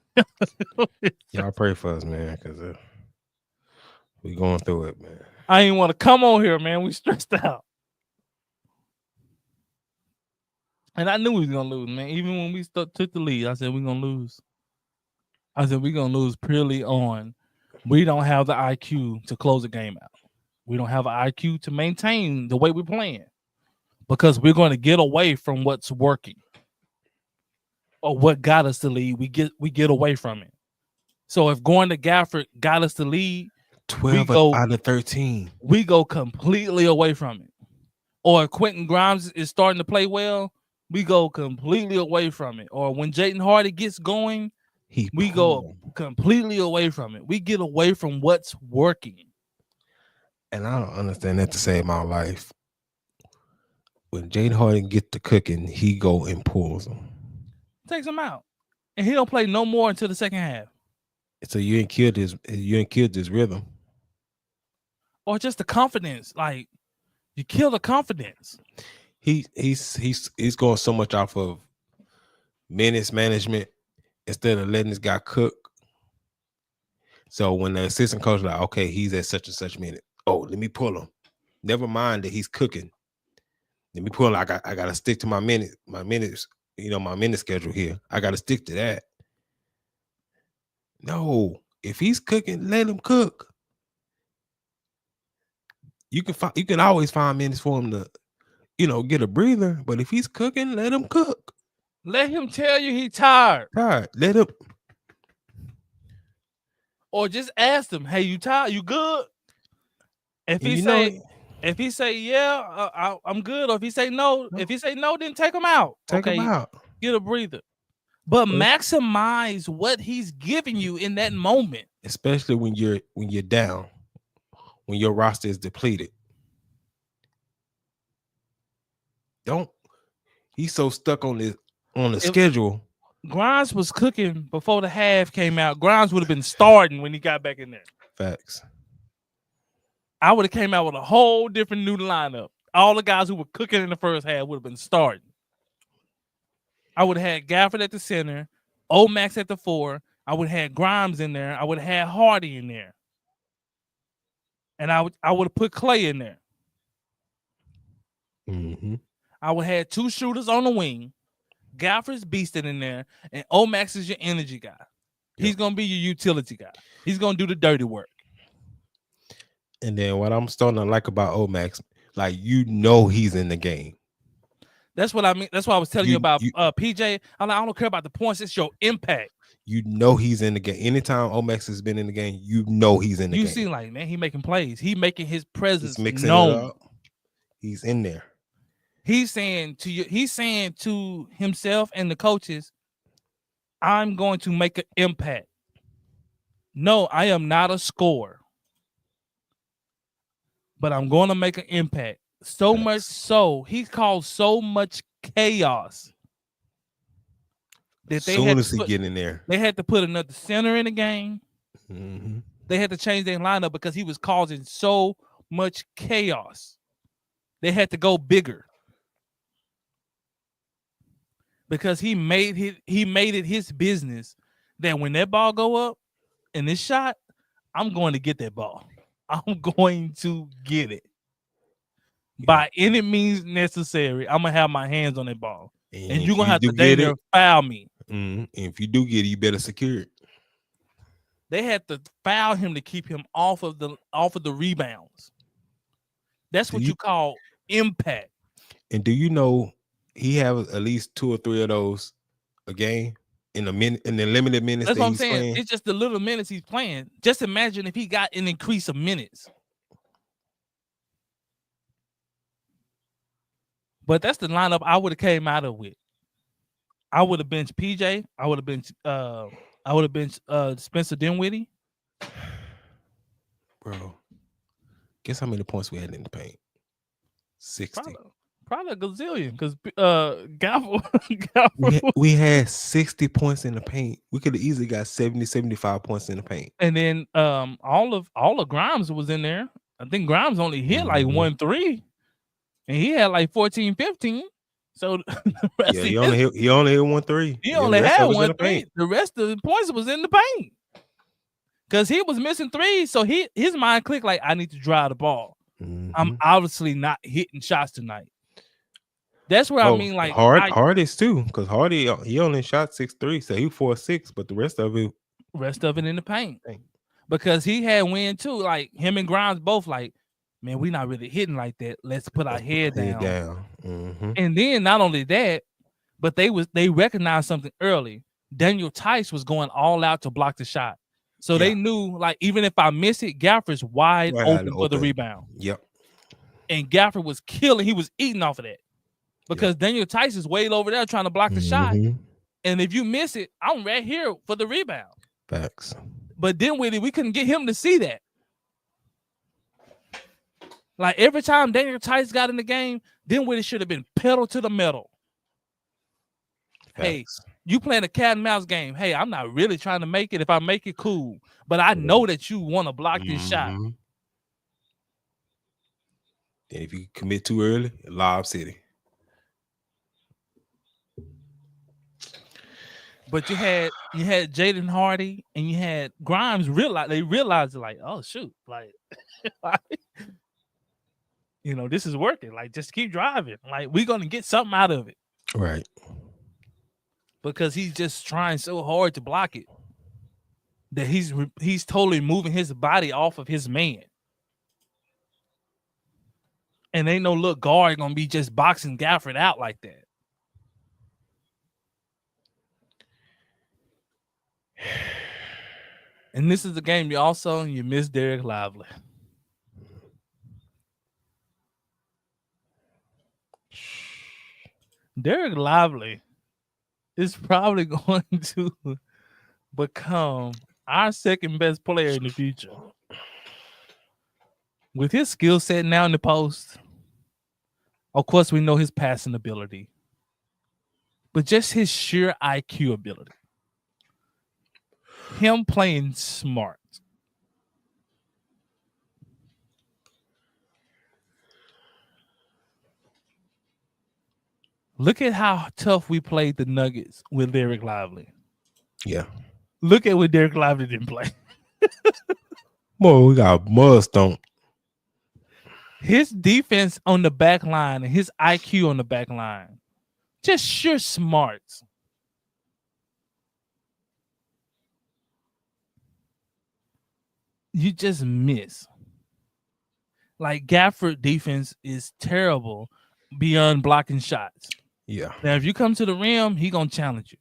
Y'all pray for us, man, because we going through it, man. I ain't want to come on here, man. We stressed out. And I knew we was going to lose, man. Even when we took the lead, I said we're going to lose. I said we're going to lose purely on we don't have the IQ to close the game out. We don't have an IQ to maintain the way we're playing because we're going to get away from what's working or what got us to lead. We get away from it. So if going to Gafford got us to lead, 12 out of 13. We go completely away from it. Or if Quentin Grimes is starting to play well, we go completely away from it. Or when Jayden Hardy gets going, we go completely away from it. We get away from what's working. And I don't understand that to save my life. When Jayden Hardy get to cooking, he go and pulls them. Takes him out. And he don't play no more until the second half. So you ain't killed his rhythm. Or just the confidence. Like, you kill the confidence. He's going so much off of minutes management instead of letting this guy cook. So when the assistant coach like, okay, he's at such and such minute. Oh, let me pull him. Never mind that he's cooking. Let me pull him. I gotta stick to my minutes, my minute schedule here. I gotta stick to that. No, if he's cooking, let him cook. You can always find minutes for him to, get a breather. But if he's cooking, let him cook. Let him tell you he's tired. Let him. Or just ask him, hey, you tired? You good? If he say yeah, I'm good. Or if he say no, then take him out. Take him out. Get a breather. But maximize what he's giving you in that moment. Especially when you're down, when your roster is depleted. He's so stuck on the schedule. Grimes was cooking before the half came out. Grimes would have been starting when he got back in there. Facts. I would have came out with a whole different new lineup. All the guys who were cooking in the first half would have been starting. I would have had Gafford at the center, Omax at the 4. I would have had Grimes in there. I would have had Hardy in there. And I would have put Clay in there. Mm-hmm. I would have had 2 shooters on the wing. Gafford's beasting in there, and Omax is your energy guy. He's going to be your utility guy. He's going to do the dirty work. And then what I'm starting to like about Omax, like, he's in the game. That's what I mean. That's what I was telling you about PJ. I'm like, I don't care about the points. It's your impact. He's in the game. Anytime Omax has been in the game, he's in the game. You see, like, man, he making plays. He making his presence mixing known. It up. He's in there. He's saying to himself and the coaches, I'm going to make an impact. No, I am not a scorer. But I'm going to make an impact. So much so, he caused so much chaos that get in there, they had to put another center in the game. Mm-hmm. They had to change their lineup because he was causing so much chaos. They had to go bigger because he made it his business that when that ball go up and this shot, I'm going to get that ball. I'm going to get it. Yeah. By any means necessary, I'm going to have my hands on that ball. And you're if going to you have do to dang get near it, foul me. and if you do get it, you better secure it. They had to foul him to keep him off of the rebounds. That's what you call impact. And do you know he have at least 2 or 3 of those a game in the limited minutes That's that what I'm he's saying. playing? It's just the little minutes he's playing. Just imagine if he got an increase of minutes. But that's the lineup I would have came out of with. I would have benched PJ. I would have benched Spencer Dinwiddie. Bro, guess how many points we had in the paint? 60. Probably a gazillion because we had 60 points in the paint. We could have easily got 70, 75 points in the paint. And then all of Grimes was in there. I think Grimes only hit like 1-3, and he had like 14, 15. So the rest he only hit 1-3. He only had 1-3. The rest of the points was in the paint because he was missing threes. So his mind clicked like, I need to drive the ball. I'm obviously not hitting shots tonight. That's where I mean, like Hardy's too, because Hardy he only shot 6-3, so he 4-6, but the rest of it in the paint. Because he had win too. Like him and Grimes both like, man, we not really hitting like that. Let's put our head down. And then not only that, but they recognized something early. Daniel Tice was going all out to block the shot. So they knew, like, even if I miss it, Gafford's wide open for the rebound. Yep. And Gafford was killing. He was eating off of that. Because Daniel Tice is way over there trying to block the shot. And if you miss it, I'm right here for the rebound. Facts. But Dinwiddie, we couldn't get him to see that. Like every time Daniel Tice got in the game, Dinwiddie should have been pedal to the metal. Facts. Hey, you playing a cat and mouse game. Hey, I'm not really trying to make it. If I make it, cool. But I know that you want to block this shot. And if you commit too early, Lob City. But you had Jaden Hardy and you had Grimes realized like, oh shoot, like this is working. Like, just keep driving. Like, we're gonna get something out of it. Right. Because he's just trying so hard to block it that he's totally moving his body off of his man. And ain't no look guard gonna be just boxing Gafford out like that. And this is the game you miss Derek Lively. Derek Lively is probably going to become our second best player in the future. With his skill set now in the post, of course, we know his passing ability, but just his sheer IQ ability. Him playing smart. Look at how tough we played the Nuggets with Derek Lively. Yeah. Look at what Derek Lively didn't play. Boy, we got mud stomped. His defense on the back line and his IQ on the back line. Just sheer smarts. You just miss. Like, Gafford defense is terrible beyond blocking shots. Yeah. Now, if you come to the rim, he gonna challenge you.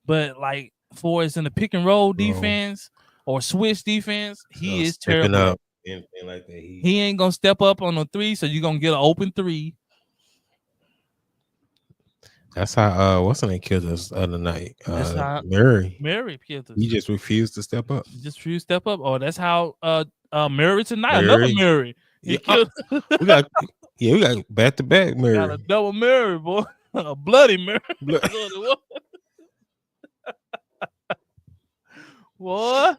But like, for us in the pick and roll defense or switch defense, he is terrible. Up. Anything like that. He ain't gonna step up on a three, so you're gonna get an open three. That's how what's the name killed us the other night? Murray killed us. He just refused to step up. Oh, that's how Murray tonight. Another Murray. We got back to back Murray. Got a double Murray, boy. A bloody Murray. Boy,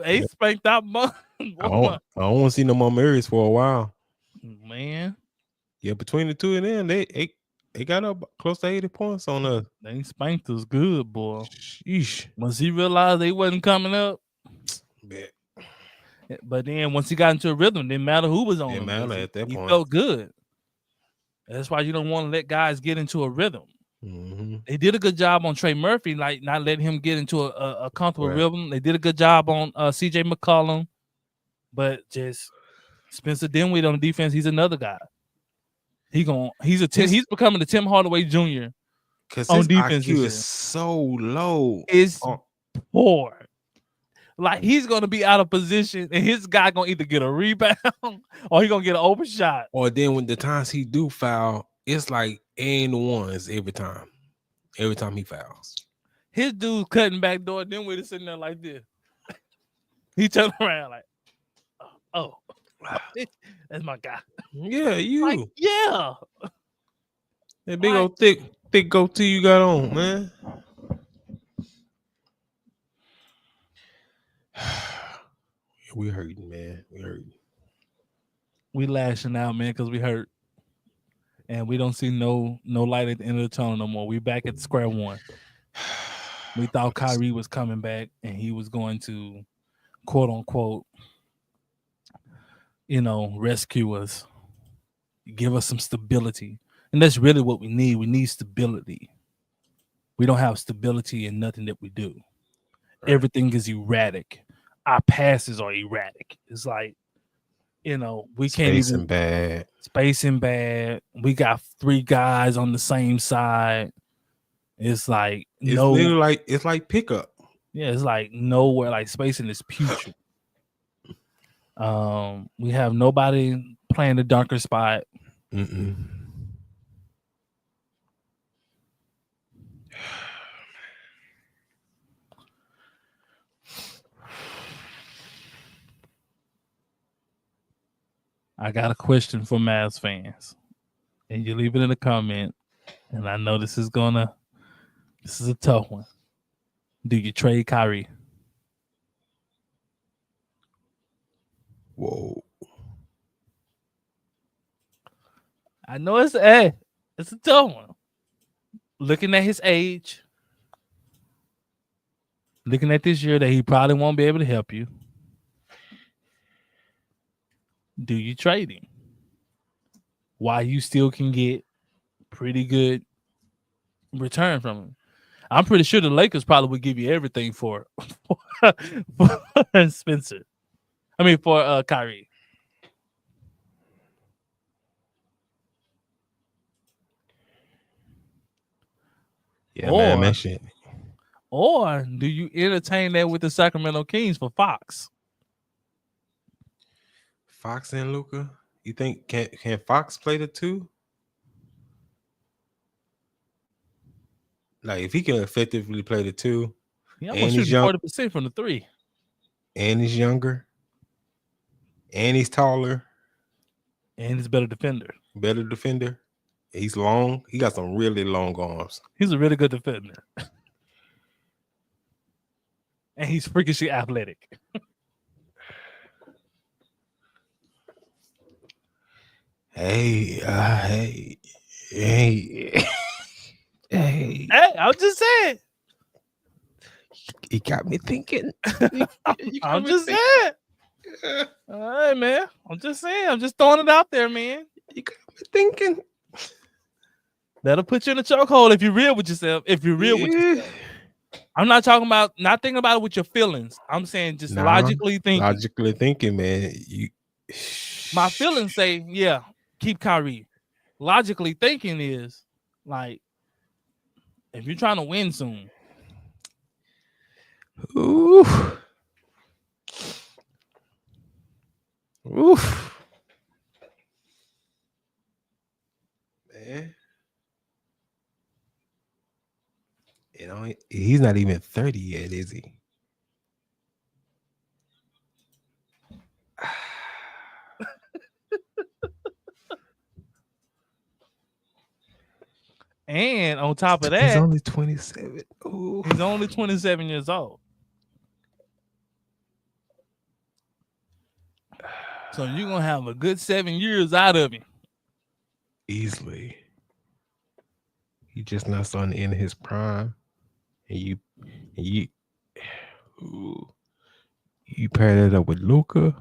they spanked out. I don't want to see no more Marys for a while. Man. Yeah, between the two of them, they got up close to 80 points on us. They spanked us good, boy. Sheesh. Once he realized they wasn't coming up. bit. But then once he got into a rhythm, didn't matter who was on Didn't him. matter at that He point. felt good. That's why you don't want to let guys get into a rhythm. They did a good job on Trey Murphy, like not letting him get into a comfortable rhythm. They did a good job on CJ McCollum, but just Spencer Dinwiddie on defense. He's another guy. He's becoming the Tim Hardaway Jr. Because on his defense IQ is so low. It's poor. Like he's gonna be out of position, and his guy gonna either get a rebound or he gonna get an open shot. Or then when the times he do foul, it's like and ones every time. Every time he fouls. His dude cutting back door, then we're sitting there like this. He turned around like, oh, that's my guy. Yeah, you. Like, yeah. That big old thick goatee you got on, man. We hurting, man. We hurting. We lashing out, man, because we hurt. And we don't see no light at the end of the tunnel no more. We back at square one. We thought Kyrie was coming back and he was going to, quote unquote, rescue us, give us some stability. And that's really what we need. We need stability. We don't have stability in nothing that we do. Right. Everything is erratic. Our passes are erratic. It's like, we can't even spacing bad. We got 3 guys on the same side. It's like it's like pickup. Yeah, it's like nowhere. Like spacing is putrid. We have nobody playing the dunker spot. I got a question for Mavs fans, and you leave it in the comment. And I know this is a tough one. Do you trade Kyrie? Whoa. I know it's a tough one. Looking at his age, looking at this year that he probably won't be able to help you. Do you trade him? Why you still can get pretty good return from him? I'm pretty sure the Lakers probably would give you everything for Spencer. I mean, for Kyrie. Yeah, man, shit. Or do you entertain that with the Sacramento Kings for Fox? Fox and Luka? You think can Fox play the 2? Like if he can effectively play the 2, yeah, and he's 40% from the 3, and he's younger, and he's taller, and he's a better defender. He's long. He got some really long arms. He's a really good defender, and he's freakishly athletic. Hey, I'm just saying. He got me thinking. I'm just saying. All right, man. I'm just saying. I'm just throwing it out there, man. You got me thinking. That'll put you in a chokehold if you're real with yourself. With yourself. I'm not talking about not thinking about it with your feelings. I'm saying just logically thinking. Logically thinking, man. My feelings say, yeah, keep Kyrie. Logically thinking is like, if you're trying to win soon. Oof. Man. He's not even 30 yet, is he? And on top of that, he's only 27. Ooh. He's only 27 years old. So you're going to have a good 7 years out of him. Easily. He just not starting to end his prime. And you You pair that up with Luka.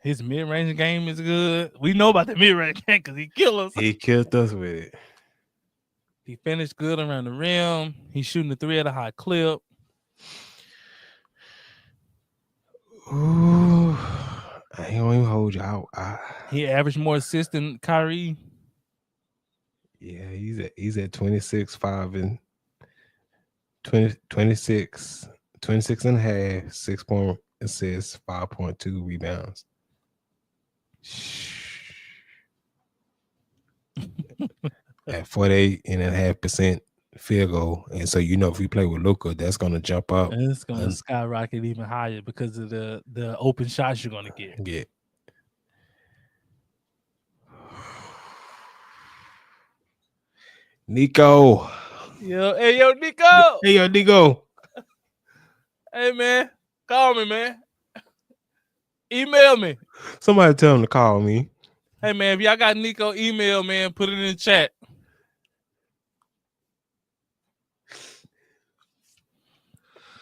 His mid-range game is good. We know about the mid-range game because he killed us. He killed us with it. He finished good around the rim. He's shooting the three at a high clip. Ooh, I ain't gonna even hold you out. He averaged more assists than Kyrie. Yeah, he's at 26, 5 and 20, 26 and a half, 6-point assists, 5.2 rebounds. At 48.5% field goal. And so if we play with Luka, that's gonna jump up. And it's gonna skyrocket even higher because of the open shots you're gonna get. Yeah. Nico. Hey yo, Nico. Hey yo, Nico. Hey man, call me, man. Email me. Somebody tell him to call me. Hey man, if y'all got Nico email, man, put it in the chat.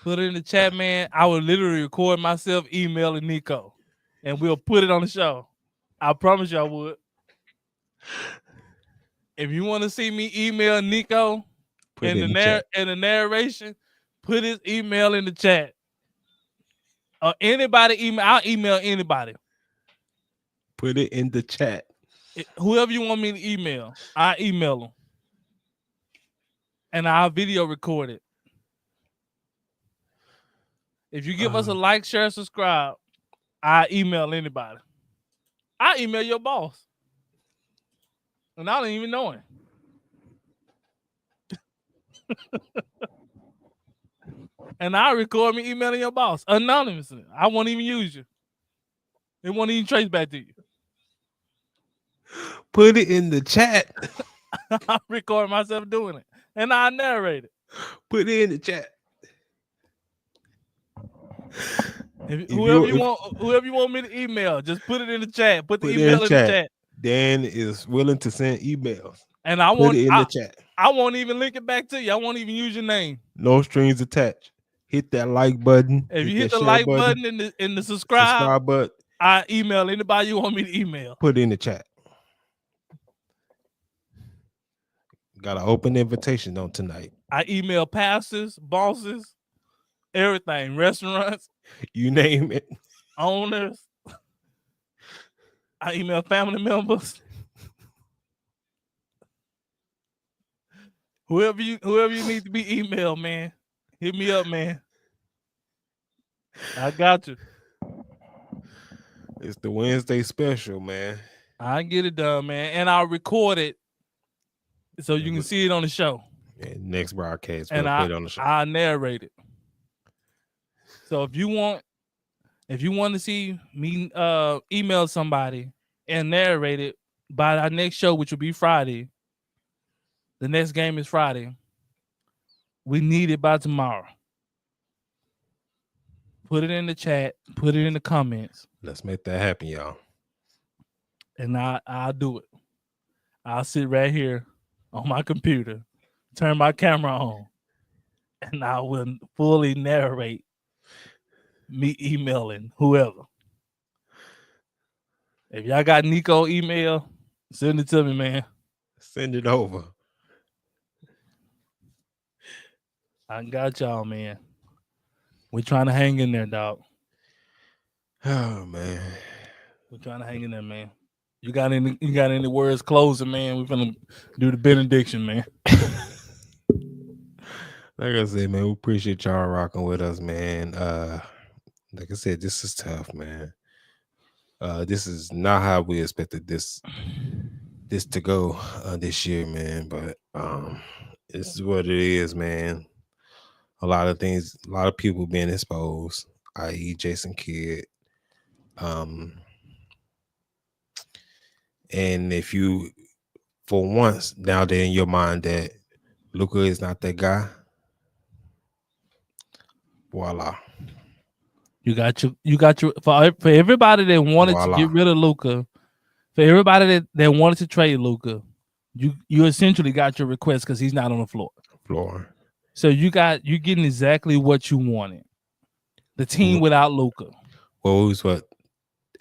Put it in the chat, man. I will literally record myself emailing Nico, and we'll put it on the show. I promise you I would. If you want to see me email Nico in the narration, put his email in the chat. Anybody email, I'll email anybody. Put it in the chat. Whoever you want me to email, I email them. And I'll video record it. If you give us a like, share, subscribe, I email anybody. I email your boss. And I don't even know him. And I record me emailing your boss anonymously. I won't even use you. It won't even trace back to you. Put it in the chat. I record myself doing it. And I narrate it. Put it in the chat. Whoever you want me to email, just put it in the chat. Put the email in the chat. Dan is willing to send emails. And I put it in the chat. I won't even link it back to you. I won't even use your name. No strings attached. Hit that like button. If you hit the like button and the subscribe button, I email anybody you want me to email. Put it in the chat. Got an open invitation on tonight. I email pastors, bosses, everything, restaurants. You name it. Owners. I email family members. Whoever you need to be emailed, man. Hit me up, man. I got you. It's the Wednesday special, man. I get it done, man. And I'll record it so you can see it on the show. Yeah, next broadcast, and we'll put it on the show. I narrate it. So if you want to see me email somebody and narrate it by our next show, which will be Friday. The next game is Friday. We need it by tomorrow. Put it in the chat. Put it in the comments. Let's make that happen, y'all. And I'll do it. I'll sit right here on my computer, turn my camera on, and I will fully narrate me emailing whoever. If y'all got Nico email, send it to me, man. Send it over. I got y'all, man. We're trying to hang in there, dog. Oh, man. We're trying to hang in there, man. You got any words closing, man? We're gonna do the benediction, man. Like I said, man, we appreciate y'all rocking with us, man. Like I said, this is tough, man. This is not how we expected this to go this year, man. But this is what it is, man. A lot of things, a lot of people being exposed, i.e. Jason Kidd. And if you, for once, now they're in your mind that Luka is not that guy, voila. You got your for everybody that wanted to get rid of Luka, for everybody that wanted to trade Luka, you essentially got your request because he's not on the floor. Floor. So you're getting exactly what you wanted. The team without Luka. Well, we was what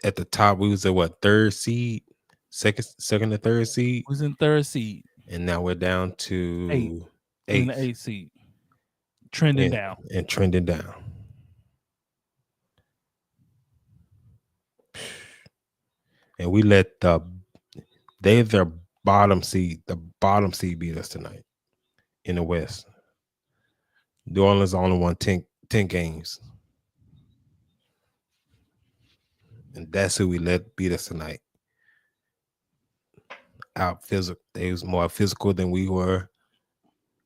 at the top. We was at what, third seed, second to third seed. Was in third seed. And now we're down to in eighth. the 8th seed. Trending down. And trending down. And we let their bottom seed beat us tonight in the West. New Orleans only won 10 games. And that's who we let beat us tonight. Out physical. They was more physical than we were.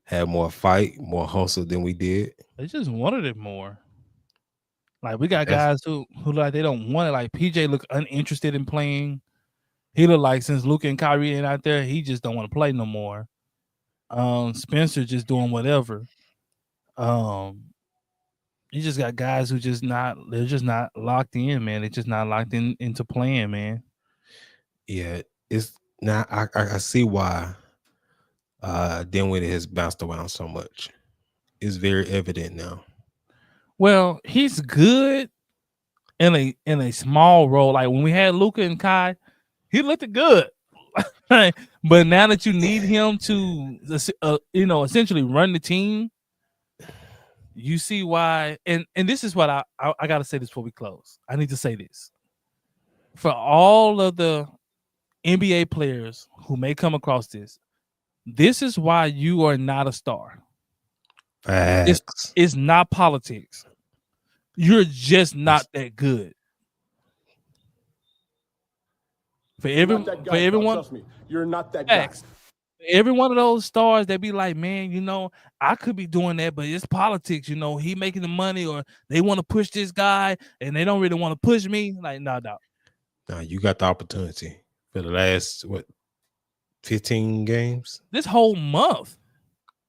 Had more fight, more hustle than we did. They just wanted it more. Like, we got guys who like they don't want it. Like, PJ look uninterested in playing. He look like since Luka and Kyrie ain't out there, he just don't want to play no more. Spencer just doing whatever. You just got guys who they're just not locked in, man. They're just not locked into playing, man. Yeah, it's not. I see why Dinwiddie has bounced around so much. It's very evident now. Well, he's good in a small role. Like when we had Luka and Kai, he looked good. But now that you need him to, essentially run the team, you see why. And this is what I got to say this before we close. I need to say this. For all of the NBA players who may come across this is why you are not a star. It's not politics. You're just not that good. For everyone, trust me, you're not that guy. Every one of those stars that be like, man, I could be doing that, but it's politics. He making the money, or they want to push this guy, and they don't really want to push me. Like, no. Now you got the opportunity for the last 15 games. This whole month.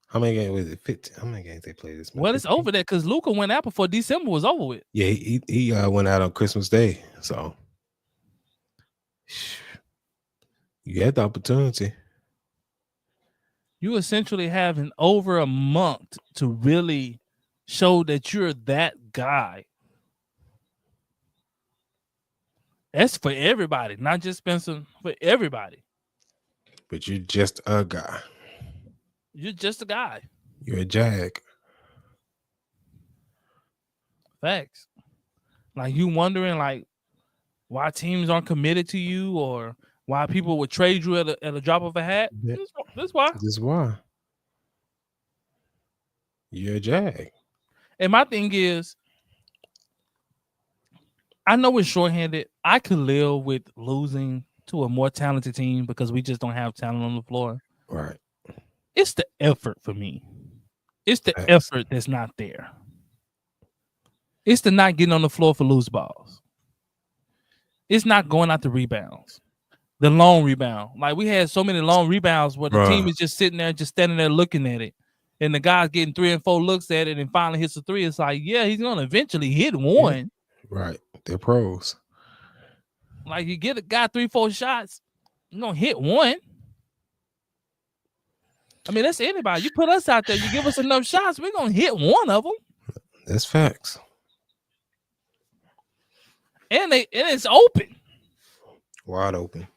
How many games was it? 15. How many games they played this month? Well, it's over there because Luka went out before December was over with. Yeah, he went out on Christmas Day. So you had the opportunity. You essentially have over a month to really show that you're that guy. That's for everybody, not just Spencer, for everybody. But you're just a guy. You're just a guy. You're a jag. Facts. Like, you wondering, like, why teams aren't committed to you, or why people would trade you at a drop of a hat. Yeah. This why. This is why. You're a jag. And my thing is, I know we're shorthanded. I could live with losing to a more talented team because we just don't have talent on the floor. Right. It's the effort for me. It's the effort that's not there. It's the not getting on the floor for loose balls. It's not going out the rebounds. The long rebound. Like, we had so many long rebounds where the team is just sitting there, just standing there looking at it. And the guy's getting 3 and 4 looks at it and finally hits a 3. It's like, yeah, he's going to eventually hit one. Right. They're pros. Like, you get a guy 3-4 shots, you're going to hit one. I mean, that's anybody. You put us out there, you give us enough shots, we're going to hit one of them. That's facts. And it's open. Wide open.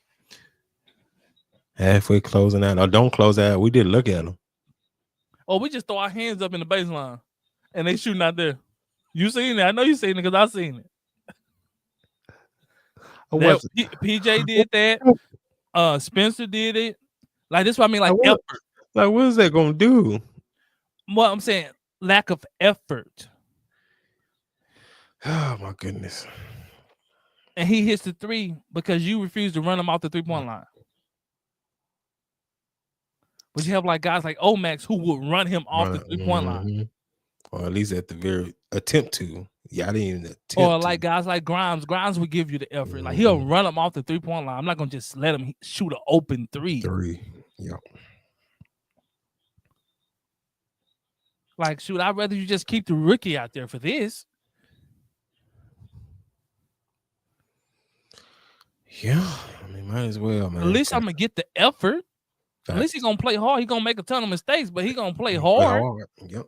Halfway closing out. Or don't close out. We did look at them. Or we just throw our hands up in the baseline and they shooting out there. You seen it. I know you seen it because I seen it. PJ did that. Spencer did it. Like, this is what I mean, like effort. Like, what is that going to do? Well, I'm saying lack of effort. Oh, my goodness. And he hits the 3 because you refuse to run him off the 3-point line. But you have like guys like Omax who would run him off the 3-point line. Or at least at the very attempt to. Yeah, I didn't even attempt or like guys like Grimes. Grimes would give you the effort. Like, he'll run him off the 3-point line. I'm not going to just let him shoot an open 3. Yeah. Like, shoot, I'd rather you just keep the rookie out there for this. Yeah, I mean, might as well, man. At least I'm going to get the effort. Facts. At least he's going to play hard. He's going to make a ton of mistakes, but he's going to play hard. Yep.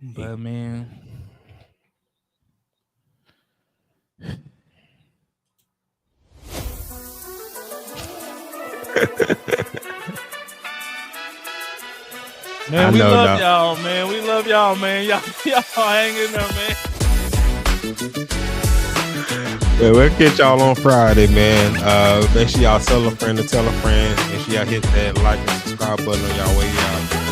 But man, man, we love y'all, man. We love y'all, man. Y'all hanging there, man. Yeah, we'll catch y'all on Friday, man. Make sure y'all tell a friend to tell a friend. Make sure y'all hit that like and subscribe button on y'all way out.